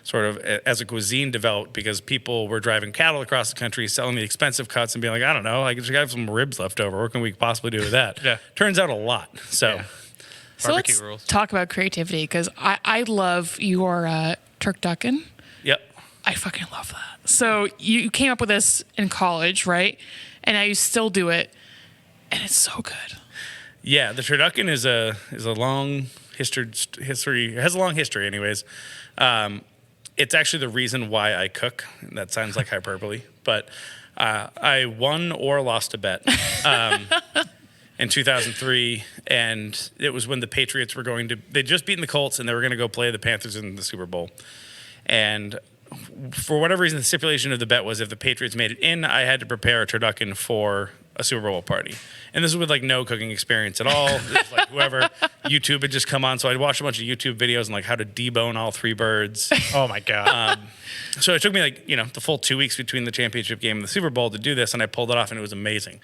sort of as a cuisine developed because people were driving cattle across the country, selling the expensive cuts and being like, I don't know, I just have some ribs left over. What can we possibly do with that? Yeah. Turns out a lot. So Yeah. So Barbecue let's rules. talk about creativity because I love your Turducken. yep. I fucking love that. So you came up with this in college, right? And now you still do it, and it's so good. Yeah, the Turducken is a long history. It has a long history, anyways. It's actually the reason why I cook. That sounds like hyperbole, but I won or lost a bet in 2003, and it was when the Patriots were they'd just beaten the Colts, and they were going to go play the Panthers in the Super Bowl. And for whatever reason, the stipulation of the bet was if the Patriots made it in, I had to prepare a turducken for a Super Bowl party. And this was with like no cooking experience at all. It was like whoever YouTube had just come on, so I'd watched a bunch of YouTube videos on like how to debone all 3 birds. Oh my God. So it took me like, the full 2 weeks between the championship game and the Super Bowl to do this, and I pulled it off, and it was amazing.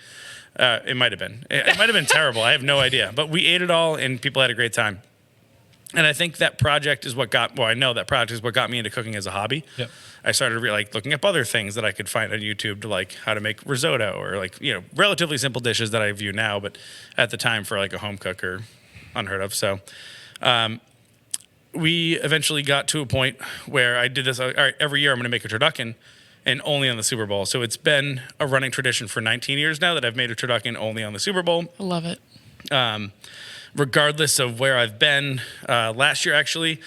It might have been. It might have been terrible. I have no idea. But we ate it all, and people had a great time. And I think that project is what I know that project is what got me into cooking as a hobby. Yep. I started looking up other things that I could find on YouTube to like how to make risotto or relatively simple dishes that I view now, but at the time for like a home cook or unheard of. So we eventually got to a point where I did this. All right, every year I'm going to make a turducken, and only on the Super Bowl. So it's been a running tradition for 19 years now that I've made a turducken only on the Super Bowl. I love it. Regardless of where I've been. Last year, actually,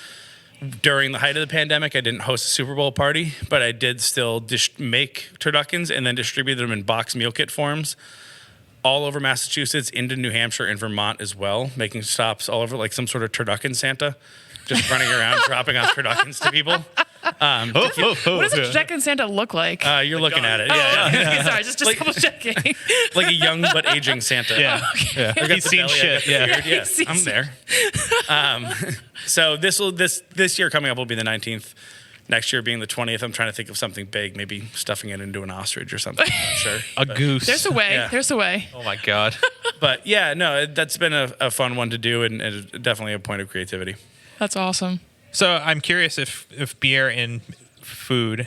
during the height of the pandemic, I didn't host a Super Bowl party, but I did still make turduckens and then distribute them in box meal kit forms all over Massachusetts, into New Hampshire and Vermont as well, making stops all over like some sort of turducken Santa, just running around dropping off turduckens to people. What does a Turducken Santa look like? You're looking at it. Oh, Yeah. okay, sorry, just double checking. Like a young but aging Santa. Yeah. Okay. Yeah. He's seen shit. Yeah. Yeah, I'm there. So this year coming up will be the 19th. Next year being the 20th. I'm trying to think of something big, maybe stuffing it into an ostrich or something. I'm not sure. A goose. There's a way. Yeah. There's a way. Oh my God. But yeah, no, that's been a fun one to do, and definitely a point of creativity. That's awesome. So I'm curious if beer and food,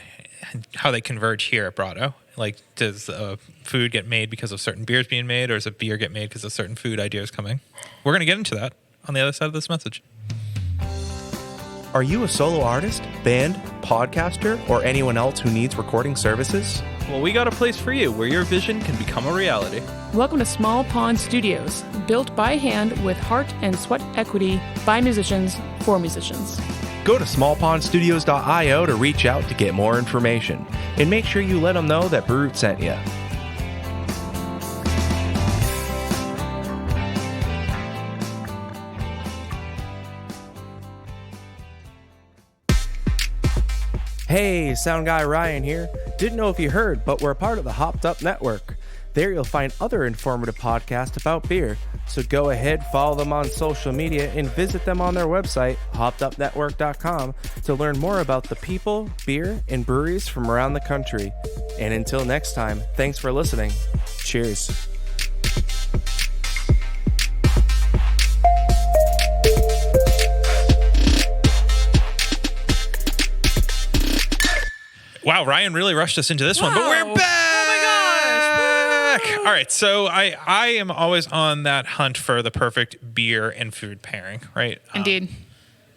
how they converge here at Brato. Like, does food get made because of certain beers being made, or does a beer get made because of certain food ideas coming? We're going to get into that on the other side of this message. Are you a solo artist, band, podcaster, or anyone else who needs recording services? Well, we got a place for you where your vision can become a reality. Welcome to Small Pond Studios, built by hand with heart and sweat equity by musicians for musicians. Go to smallpondstudios.io to reach out to get more information. And make sure you let them know that Brew sent you. Hey, Sound Guy Ryan here. Didn't know if you heard, but we're a part of the Hopped Up Network. There you'll find other informative podcasts about beer. So go ahead, follow them on social media, and visit them on their website, hoppedupnetwork.com, to learn more about the people, beer, and breweries from around the country. And until next time, thanks for listening. Cheers. Wow, Ryan really rushed us into this one, but we're Wow. back. Oh my gosh. All right, so I am always on that hunt for the perfect beer and food pairing, right? Indeed.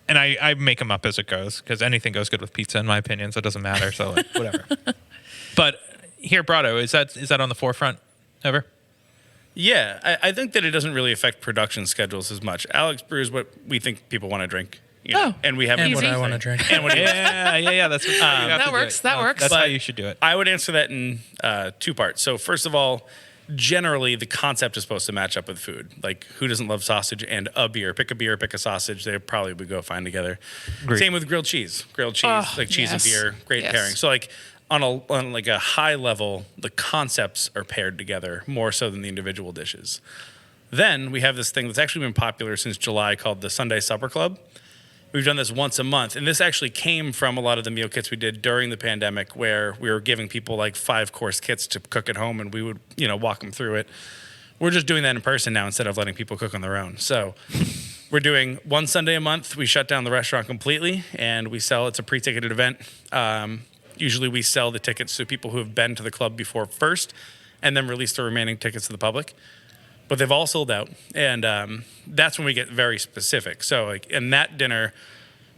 And I make them up as it goes, because anything goes good with pizza, in my opinion, so it doesn't matter. So like, whatever. But here, Brato, is that on the forefront ever? Yeah, I think that it doesn't really affect production schedules as much. Alex brews what we think people want to drink. Oh, and we have And what Easy. I want to drink. and what Yeah. That's what you have that to do works. it. That works. That's how But you should do it. I would answer that in 2 parts. So first of all, generally the concept is supposed to match up with food. Like, who doesn't love sausage and a beer? Pick a sausage. They probably would go fine together. Agreed. Same with grilled cheese. Oh, Like cheese yes. and beer, great Yes. pairing. So like on like a high level, the concepts are paired together more so than the individual dishes. Then we have this thing that's actually been popular since July called the Sunday Supper Club. We've done this once a month, and this actually came from a lot of the meal kits we did during the pandemic, where we were giving people like 5-course kits to cook at home, and we would, walk them through it. We're just doing that in person now instead of letting people cook on their own. So we're doing one Sunday a month. We shut down the restaurant completely, and we sell. It's a pre-ticketed event. Usually we sell the tickets to people who have been to the club before first, and then release the remaining tickets to the public. But they've all sold out, and that's when we get very specific. So, like, in that dinner,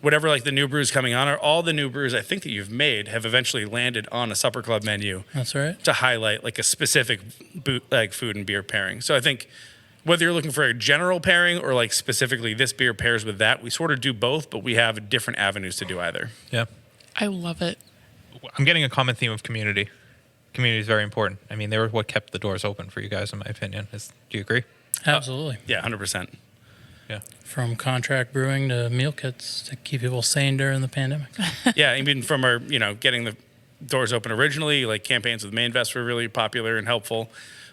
whatever, like, the new brews coming on, or all the new brews I think that you've made have eventually landed on a supper club menu That's right. to highlight, like, a specific food and beer pairing. So I think whether you're looking for a general pairing or, like, specifically this beer pairs with that, we sort of do both, but we have different avenues to do either. Yeah. I love it. I'm getting a common theme of community. Community is very important. I mean, they were what kept the doors open for you guys, in my opinion. Do you agree? Absolutely. Yeah, 100%. Yeah. From contract brewing to meal kits to keep people sane during the pandemic. Yeah, I mean, from our, getting the doors open originally, like campaigns with Mainvest were really popular and helpful.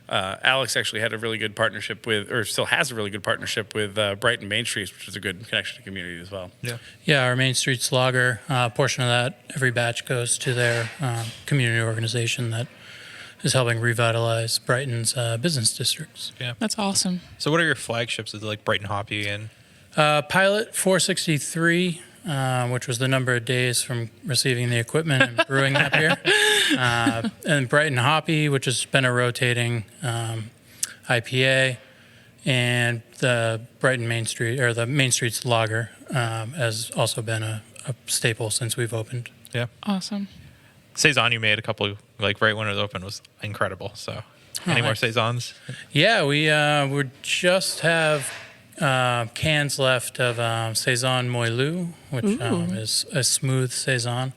Alex actually had a really good partnership with, or still has a really good partnership with Brighton Main Street, which is a good connection to community as well. Yeah. Yeah, our Main Street's lager, portion of that, every batch goes to their community organization that is helping revitalize Brighton's business districts. Yeah. That's awesome. So what are your flagships? Is it like Brighton Hoppy and Pilot 463, which was the number of days from receiving the equipment and brewing that beer. And Brighton Hoppy, which has been a rotating IPA. And the Brighton Main Street, or the Main Street's lager, has also been a staple since we've opened. yeah. Awesome. Saison you made a couple like right when it opened was incredible. So any more nice. Saisons? Yeah, we just have cans left of Saison Moelleux, which is a smooth Saison.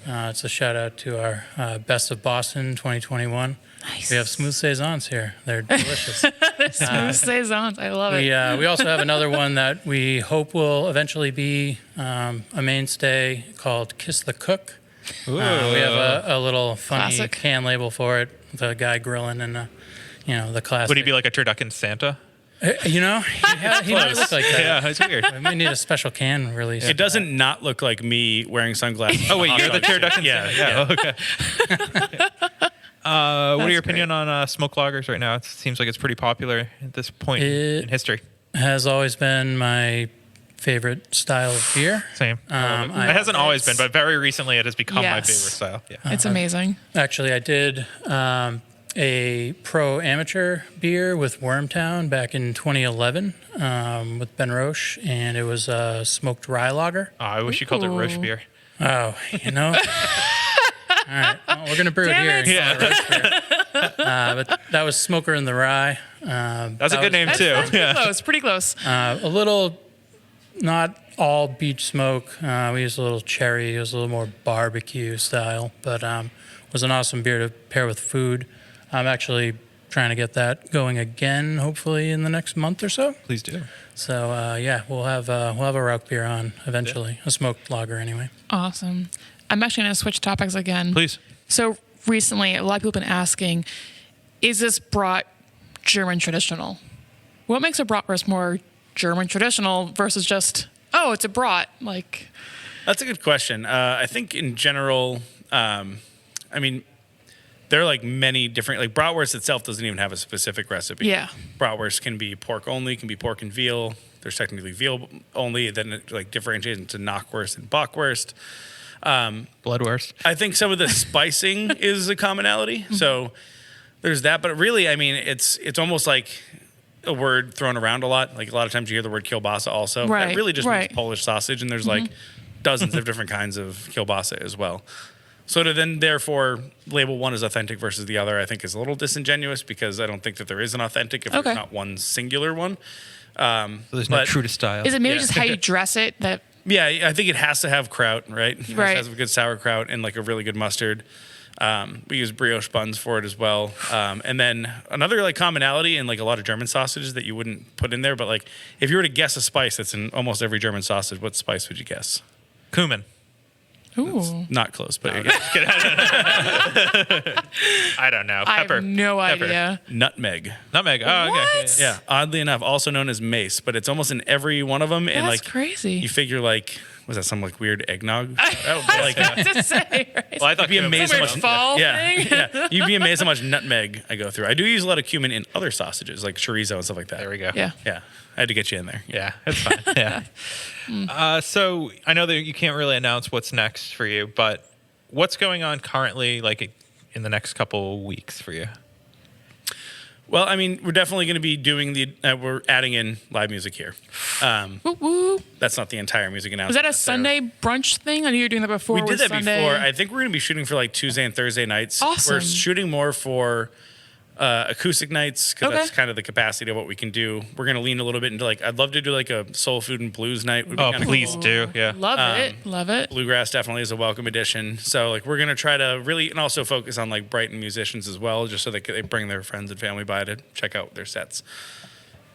It's a shout out to our Best of Boston 2021. Nice. We have smooth Saisons here. They're delicious. Smooth saisons. I love it. We also have another one that we hope will eventually be a mainstay called Kiss the Cook. We have a little funny Classic. can label for it. The guy grilling and the classic. Would he be like a Turducken Santa? He might look like that. Yeah, it's weird. We may need a special can release. It doesn't not look like me wearing sunglasses. Oh wait, you're the Hot dog Turducken shit. Santa. Yeah. Okay. What are your opinion on smoke lagers right now? It seems like it's pretty popular at this point in history. Has always been my favorite style of beer. Same. It hasn't always been, but very recently it has become my favorite Yes. style. Yeah. It's amazing. Actually, I did a pro amateur beer with Wormtown back in 2011 with Ben Roche, and it was a smoked rye lager. Oh, I wish you called it Roche beer. Oh, All right, well, we're gonna brew Damn it it. here. But that was Smoker in the Rye. That's a good name That's, too. that's pretty Yeah. close. Pretty close. A little, not all beach smoke. We used a little cherry. It was a little more barbecue style, but was an awesome beer to pair with food. I'm actually trying to get that going again, hopefully in the next month or so. Please do. So we'll have a Rauk beer on eventually, a smoked lager anyway. Awesome. I'm actually going to switch topics again. Please. So recently, a lot of people have been asking, is this brat German traditional? What makes a bratwurst more German traditional versus just, oh, it's a brat? Like, That's a good question. I think in general, there are like many different, like bratwurst itself doesn't even have a specific recipe. yeah. Bratwurst can be pork only, can be pork and veal. There's technically veal only. Then it like differentiates into knockwurst and bockwurst. Bloodwurst. I think some of the spicing is a commonality. So there's that. But really, it's almost like a word thrown around a lot. Like a lot of times you hear the word kielbasa also. Right, That really just right. means Polish sausage. And there's like dozens of different kinds of kielbasa as well. So to then therefore label one as authentic versus the other, I think is a little disingenuous because I don't think that there is an authentic if Okay. there's not one singular one. So there's no But- true to style. Is it maybe Yeah. just how you dress it that, Yeah, I think it has to have kraut, right? It has Right. to have a good sauerkraut and like a really good mustard. We use brioche buns for it as well. And then another like commonality in like a lot of German sausages that you wouldn't put in there, but like if you were to guess a spice that's in almost every German sausage, what spice would you guess? Cumin. ooh, Not close, but I don't know. I Pepper. have no Pepper. idea. nutmeg. Nutmeg. Oh, okay. What? Yeah, oddly enough, also known as mace, but it's almost in every one of them. And That's like crazy. you figure like, was that some like weird eggnog? That would be, like, to say, right? Well, I thought You'd be cumin was amazed how Weird much fall yeah, thing. yeah. You'd be amazed how much nutmeg I go through. I do use a lot of cumin in other sausages like chorizo and stuff like that. There we go. Yeah. Yeah, I had to get you in there. Yeah, it's fine. Yeah. So I know that you can't really announce what's next for you, but what's going on currently, like in the next couple weeks for you? Well, we're definitely going to be doing we're adding in live music here. Woo woo. That's not the entire music announcement. Was that a necessarily. Sunday brunch thing? I knew you were doing that before. We did with that Sunday. before. I think we're going to be shooting for like Tuesday and Thursday nights. Awesome. We're shooting more for acoustic nights because Okay. that's kind of the capacity of what we can do. We're going to lean a little bit into like, I'd love to do like a soul food and blues night. Would be Oh, kinda please cool. do. Yeah. Love it. Love it. Bluegrass definitely is a welcome addition. So like we're gonna try to really and also focus on like Brighton musicians as well, just so they bring their friends and family by to check out their sets.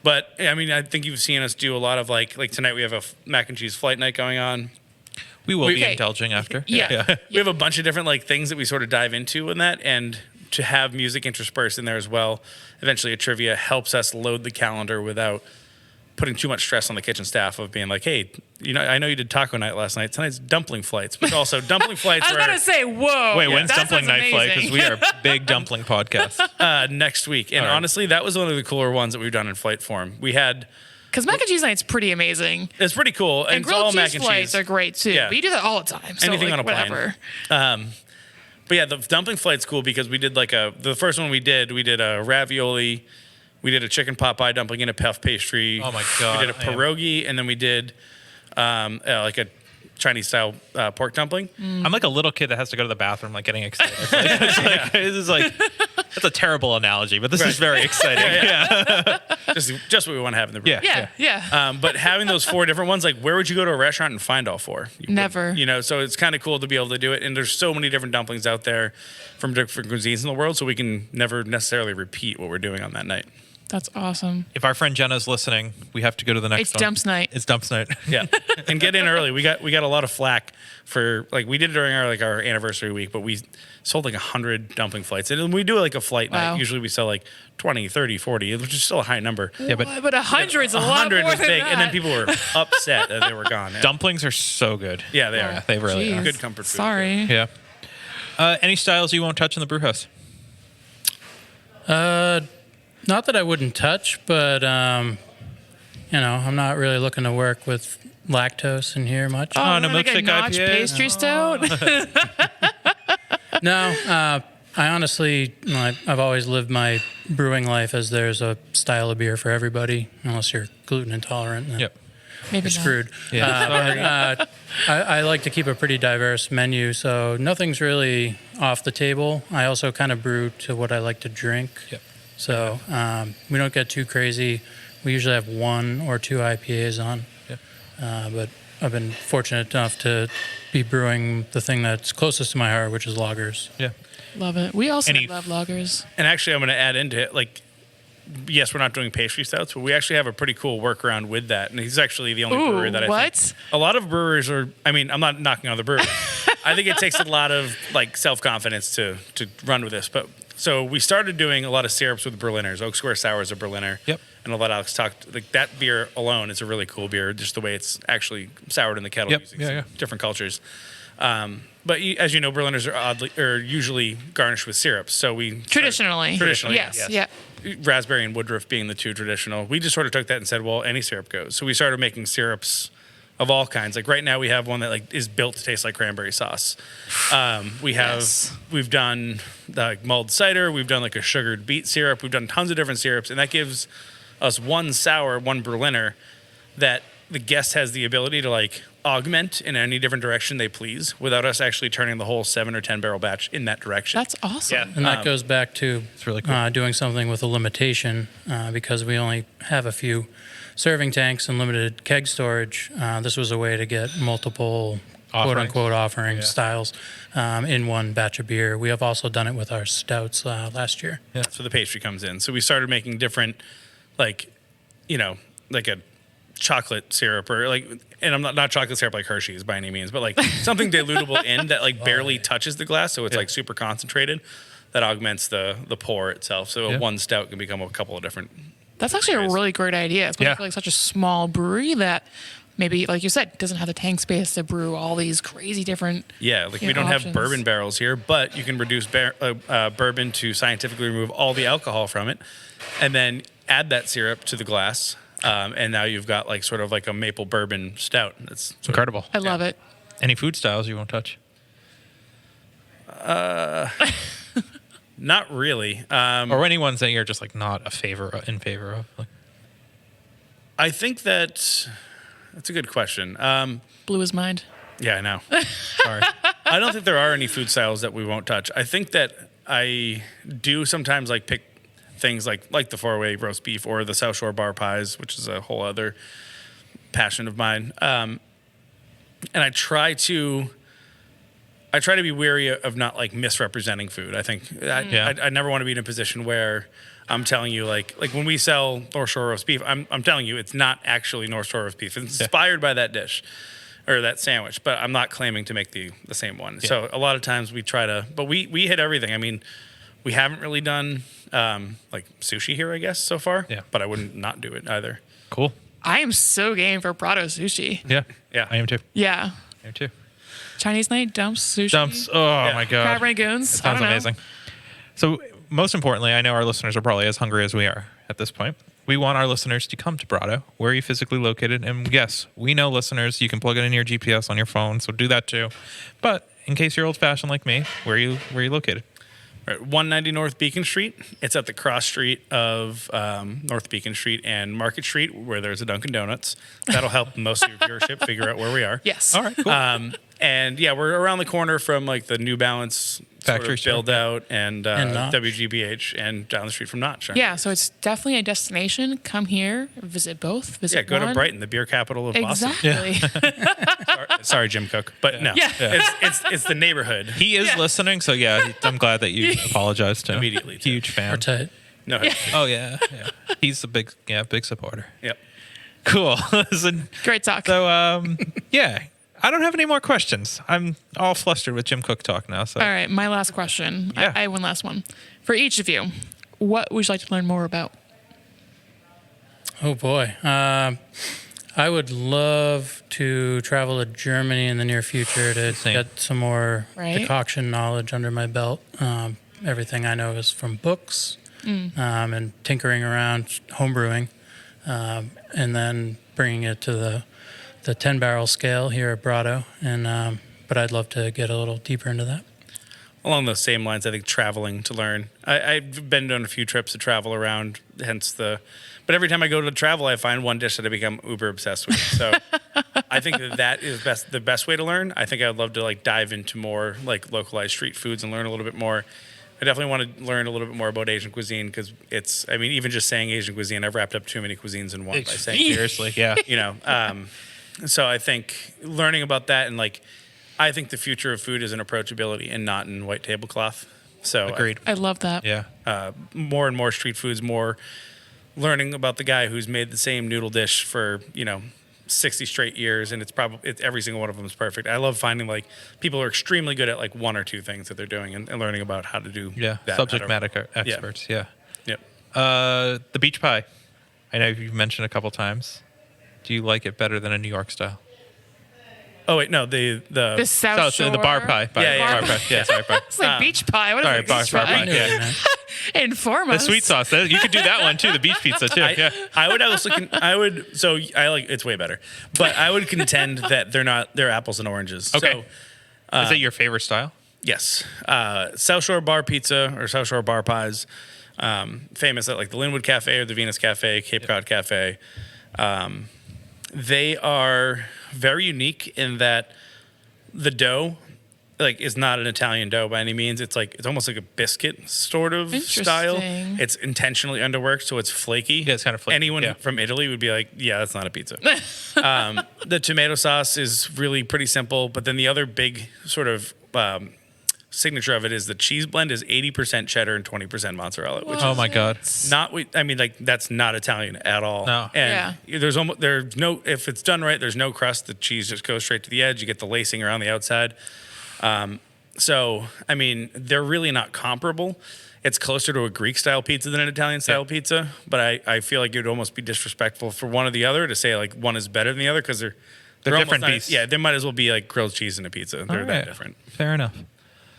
But I think you've seen us do a lot of like tonight we have a mac and cheese flight night going on. We will be Okay. indulging after. Yeah. We have a bunch of different like things that we sort of dive into in that, and to have music interspersed in there as well, eventually a trivia, helps us load the calendar without putting too much stress on the kitchen staff of being like, hey, I know you did taco night last night. Tonight's dumpling flights, but also dumpling flights. I was going to say, whoa. Wait, when's that dumpling sounds night flight? Because amazing. we are a big dumpling podcast. Next week. And All right. honestly, that was one of the cooler ones that we've done in flight form. We had, Because mac and cheese night's pretty amazing. it's pretty cool. And it's all grilled mac cheese and flights cheese. are great too. Yeah. But you do that all the time. So Anything like, on a plane. whatever. But yeah, the dumpling flight's cool because we did the first one we did a ravioli, we did a chicken pot pie dumpling and a puff pastry. Oh my God, We did a I am- pierogi, and then we did like a Chinese style pork dumpling. I'm like a little kid that has to go to the bathroom, like getting excited. This is like that's a terrible analogy, but this is very exciting. Yeah. Just what we want to have in the brew. Yeah. But having those 4 different ones, like where would you go to a restaurant and find all 4? Never. So it's kind of cool to be able to do it. And there's so many different dumplings out there from different cuisines in the world, so we can never necessarily repeat what we're doing on that night. That's awesome. If our friend Jenna's listening, we have to go to the next It's one. dumps night. It's dumps night. Yeah, and get in early. We got a lot of flack for we did it during our anniversary week, but we sold like 100 dumpling flights, and we do like a flight Wow. night. Usually we sell like 20, 30, 40, which is still a high number. Yeah, but But 100's a lot 100 more was than big, that. and then people were upset that they were gone. dumplings are so good. Yeah, they Yeah, are. they really are. Jeez. Good comfort food. Sorry. Yeah. Any styles you won't touch in the brew house? Not that I wouldn't touch, but I'm not really looking to work with lactose in here much. Oh, no like a milkshake notch IPA? pastry stout. No, I honestly, I've always lived my brewing life as there's a style of beer for everybody, unless you're gluten intolerant. Then Yep. Maybe you're not. screwed. I like to keep a pretty diverse menu, so nothing's really off the table. I also kind of brew to what I like to drink. Yep. So we don't get too crazy. We usually have 1 or 2 IPAs on. Yep. But I've been fortunate enough to be brewing the thing that's closest to my heart, which is lagers. Yeah. Love it. We also Any- love lagers. And actually, I'm going to add into it, yes, we're not doing pastry stouts, but we actually have a pretty cool workaround with that. And he's actually the only brewer that I what? think. A lot of brewers are, I'm not knocking on the brewers. I think it takes a lot of self-confidence to run with this. But so we started doing a lot of syrups with Berliners. Oak Square Sour is a Berliner. Yep. And I'll let Alex talk. That beer alone is a really cool beer, just the way it's actually soured in the kettle Yep. using Yeah, some yeah. different cultures. But as you know, Berliners are usually garnished with syrups. So we Traditionally. yes. Yeah. Raspberry and Woodruff being the 2 traditional. We just sort of took that and said, well, any syrup goes. So we started making syrups of all kinds. Like right now, we have one that is built to taste like cranberry sauce. We've done mulled cider. We've done a sugared beet syrup. We've done tons of different syrups, and that gives us one sour, one Berliner that the guest has the ability to augment in any different direction they please without us actually turning the whole 7 or 10 barrel batch in that direction. That's awesome. Yeah. And that goes back to really cool. doing something with a limitation because we only have a few serving tanks and limited keg storage. This was a way to get multiple quote-unquote offering styles in one batch of beer. We have also done it with our stouts last year. Yeah. So the pastry comes in. So we started making different, like a chocolate syrup and I'm not chocolate syrup like Hershey's by any means, but something dilutable in that barely touches the glass. So it's super concentrated that augments the pour itself. So one stout can become a couple of different. That's actually a really great idea. Especially for such a small brewery that maybe, like you said, doesn't have the tank space to brew all these crazy different. Yeah, we don't options. have bourbon barrels here, but you can reduce bourbon to scientifically remove all the alcohol from it, and then add that syrup to the glass, and now you've got sort of a maple bourbon stout. That's Incredible. I love it. Any food styles you won't touch? Not really. Or any ones that you're just not in favor of? I think that's a good question. Blew his mind. Yeah, I know. Sorry. I don't think there are any food styles that we won't touch. I think that I do sometimes pick things like the 4-way roast beef or the South Shore bar pies, which is a whole other passion of mine. And I try to be wary of not misrepresenting food. I think I never want to be in a position where I'm telling you when we sell North Shore roast beef, I'm telling you it's not actually North Shore roast beef. It's inspired by that dish or that sandwich, but I'm not claiming to make the same one. So a lot of times we try to, but we hit everything. I mean, We haven't really done like sushi here, I guess, so far. Yeah. But I wouldn't not do it either. Cool. I am so game for Brato sushi. Yeah. Yeah. I am too. Yeah. I am too. Chinese night, dumps, sushi. Dumps. Oh my god. Crab rangoons. Sounds amazing. So, most importantly, I know our listeners are probably as hungry as we are at this point. We want our listeners to come to Brato. Where are you physically located? And yes, we know listeners, you can plug it in your GPS on your phone, so do that too. But in case you're old-fashioned like me, where are you located? Right, 190 North Beacon Street. It's at the cross street of North Beacon Street and Market Street, where there's a Dunkin' Donuts. That'll help most of your viewership figure out where we are. Yes. All right, cool. And yeah, we're around the corner from like the New Balance Factory store. build out and Notch. WGBH, and down the street from Notch. Right? Yeah, so it's definitely a destination. Come here, visit both. Visit Yeah, go to one. Brighton, the beer capital of Boston. Exactly. Sorry, Jim Cook, but no, Yeah. it's the neighborhood. He is listening, so yeah, I'm glad that you apologized to him. Immediately, too. Huge fan. We're tight. No, Oh yeah, yeah. He's a big supporter. yep. Cool. So, Great talk. yeah, I don't have any more questions. I'm all flustered with Jim Cook talk now. So All right, my last question. Yeah. I have one last one. For each of you, what would you like to learn more about? Oh boy. I would love to travel to Germany in the near future to Same. get some more Right. decoction knowledge under my belt. Everything I know is from books and tinkering around homebrewing, and then bringing it to the 10-barrel scale here at Brato. And but I'd love to get a little deeper into that. Along those same lines, I think traveling to learn. I've been on a few trips to travel around, but every time I go to travel, I find one dish that I become uber obsessed with. So I think that is the best way to learn. I think I would love to like dive into more like localized street foods and learn a little bit more. I definitely want to learn a little bit more about Asian cuisine because even just saying Asian cuisine, I've wrapped up too many cuisines in one by saying, seriously, yeah. So I think learning about that and like, I think the future of food is in approachability and not in white tablecloth. So Agreed. I love that. Yeah. more and more street foods, more learning about the guy who's made the same noodle dish for 60 straight years, and it's every single one of them is perfect. I love finding like people are extremely good at like one or two things that they're doing and learning about how to do that. Subject matter experts. Yeah. Yep. The beach pie. I know you've mentioned a couple times. Do you like it better than a New York style? Oh wait, no, the South Shore. the bar pie. Yeah. Bar pie. Yeah, sorry, bar. It's like beach pie. What is Sorry, it? bar Beach pie. pie? Yeah. Inform The us. sweet sauce. You could do that one too. The beach pizza too. Yeah. I like it's way better, but I would contend that they're apples and oranges. Okay. So, Is it your favorite style? yes, South Shore bar pizza or South Shore bar pies, famous at like the Linwood Cafe or the Venus Cafe, Cape Cod Cafe. They are very unique in that the dough like is not an Italian dough by any means. It's almost like a biscuit sort of style. Interesting. It's intentionally underworked, so it's flaky. Yeah, it's kind of flaky, Anyone yeah. from Italy would be like, yeah, that's not a pizza. The tomato sauce is really pretty simple, but then the other big sort of signature of it is the cheese blend is 80% cheddar and 20% mozzarella, which Oh my god. that's not Italian at all. No. And there's no, if it's done right, there's no crust. The cheese just goes straight to the edge. You get the lacing around the outside. So, they're really not comparable. It's closer to a Greek style pizza than an Italian style pizza, but I feel like it would almost be disrespectful for one or the other to say like one is better than the other because they're different almost beasts. Yeah, they might as well be like grilled cheese in a pizza. They're that different. Fair enough.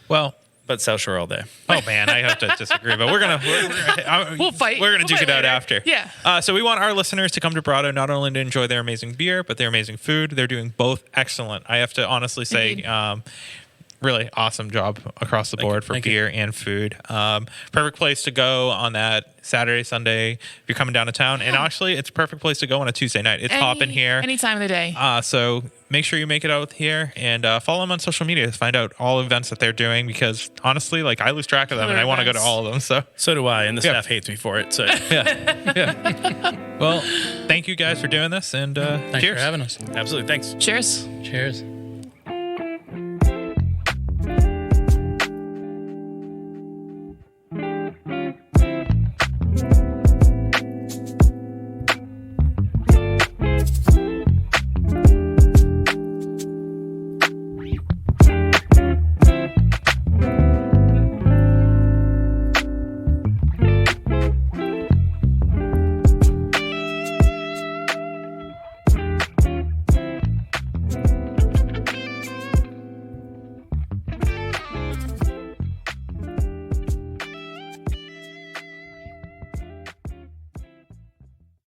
Well, But South Shore all day. oh man, I have to disagree, but we're gonna We'll fight. We're gonna We'll duke it fight out later. after. Yeah. So we want our listeners to come to Brato not only to enjoy their amazing beer, but their amazing food. They're doing both excellent. I have to honestly say, Indeed. really awesome job across the board for Thank you. beer and food. Perfect place to go on that Saturday, Sunday if you're coming down to town. And actually, it's a perfect place to go on a Tuesday night. It's hopping here. Any time of the day. So make sure you make it out here and follow them on social media to find out all events that they're doing because honestly, like I lose track of them and I want to go to all of them. So do I, and the staff hates me for it. So well, thank you guys for doing this and Thanks cheers. for having us. absolutely, thanks. Cheers. Cheers.